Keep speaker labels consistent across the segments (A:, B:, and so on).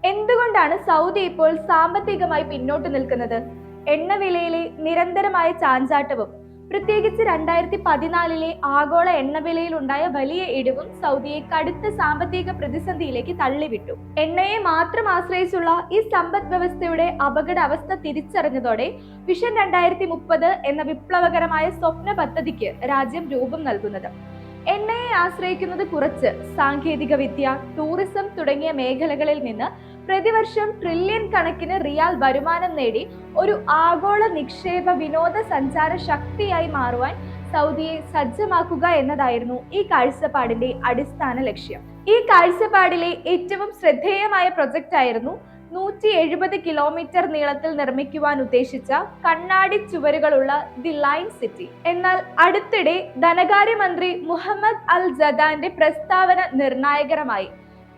A: എന്തുകൊണ്ടാണ് സൗദി ഇപ്പോൾ സാമ്പത്തികമായി പിന്നോട്ട് നിൽക്കുന്നത്? എണ്ണവിലയിലെ നിരന്തരമായ ചാഞ്ചാട്ടവും പ്രത്യേകിച്ച് 2014 ആഗോള എണ്ണവിലയിൽ ഉണ്ടായ വലിയ ഇടിവും സൗദിയെ കടുത്ത സാമ്പത്തിക പ്രതിസന്ധിയിലേക്ക് തള്ളിവിട്ടു. എണ്ണയെ മാത്രം ആശ്രയിച്ചുള്ള ഈ സമ്പദ് വ്യവസ്ഥയുടെ അപകട അവസ്ഥ തിരിച്ചറിഞ്ഞതോടെ വിഷൻ 2030 എന്ന വിപ്ലവകരമായ സ്വപ്ന പദ്ധതിക്ക് രാജ്യം രൂപം നൽകുന്നത്. എണ്ണയെ ആശ്രയിക്കുന്നത് കുറച്ച് സാങ്കേതിക വിദ്യ, ടൂറിസം തുടങ്ങിയ മേഖലകളിൽ നിന്ന് പ്രതിവർഷം ട്രില്യൺ കണക്കിന് റിയാൽ വരുമാനം നേടി ഒരു ആഗോള നിക്ഷേപ വിനോദസഞ്ചാര ശക്തിയായി മാറുവാൻ സൗദിയെ സജ്ജമാക്കുക എന്നതായിരുന്നു ഈ കാഴ്ചപ്പാടിന്റെ അടിസ്ഥാന ലക്ഷ്യം. ഈ കാഴ്ചപ്പാടിലെ ഏറ്റവും ശ്രദ്ധേയമായ പ്രൊജക്റ്റ് ആയിരുന്നു 170 കിലോമീറ്റർ നീളത്തിൽ നിർമ്മിക്കുവാൻ ഉദ്ദേശിച്ച കണ്ണാടി ചുവരുകളുള്ള ദി ലൈൻ സിറ്റി. എന്നാൽ അടുത്തിടെ ധനകാര്യമന്ത്രി മുഹമ്മദ് അൽ ജദാന്റെ പ്രസ്താവന നിർണായകരമായി.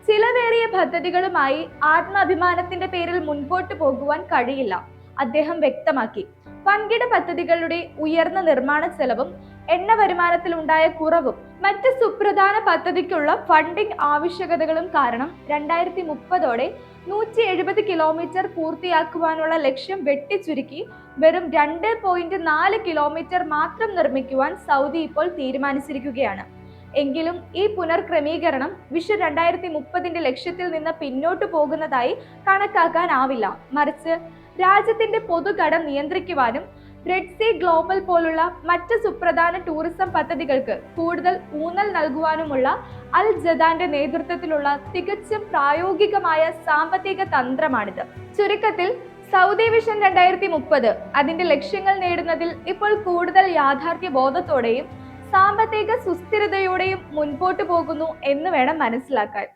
A: ചിലവേറിയ പദ്ധതികളുമായി ആത്മാഭിമാനത്തിന്റെ പേരിൽ മുൻപോട്ട് പോകുവാൻ കഴിയില്ല, അദ്ദേഹം വ്യക്തമാക്കി. വൻകിട പദ്ധതികളുടെ ഉയർന്ന നിർമ്മാണ ചെലവും എണ്ണ വരുമാനത്തിൽ ഉണ്ടായ കുറവും മറ്റ് സുപ്രധാന പദ്ധതിക്കുള്ള ഫണ്ടിംഗ് ആവശ്യകതകളും കാരണം 2030 170 കിലോമീറ്റർ പൂർത്തിയാക്കുവാനുള്ള ലക്ഷ്യം വെട്ടിച്ചുരുക്കി വെറും 2.4 കിലോമീറ്റർ മാത്രം നിർമ്മിക്കുവാൻ സൗദി ഇപ്പോൾ തീരുമാനിച്ചിരിക്കുകയാണ്. എങ്കിലും ഈ പുനർക്രമീകരണം വിഷൻ 2030 ലക്ഷ്യത്തിൽ നിന്ന് പിന്നോട്ടു പോകുന്നതായി കണക്കാക്കാനാവില്ല. മറിച്ച് രാജ്യത്തിന്റെ പൊതുകടം നിയന്ത്രിക്കുവാനും റെഡ് സീ ഗ്ലോബൽ പോലുള്ള മറ്റ് സുപ്രധാന ടൂറിസം പദ്ധതികൾക്ക് കൂടുതൽ ഊന്നൽ നൽകുവാനുമുള്ള അൽ ജദാന്റെ നേതൃത്വത്തിലുള്ള തികച്ചും പ്രായോഗികമായ സാമ്പത്തിക തന്ത്രമാണിത്. ചുരുക്കത്തിൽ സൗദി വിഷൻ 2030 അതിന്റെ ലക്ഷ്യങ്ങൾ നേടുന്നതിൽ ഇപ്പോൾ കൂടുതൽ യാഥാർത്ഥ്യ ബോധത്തോടെയും സാമ്പത്തിക സുസ്ഥിരതയോടെയും മുൻപോട്ടു പോകുന്നു എന്ന് വേണം മനസ്സിലാക്കാൻ.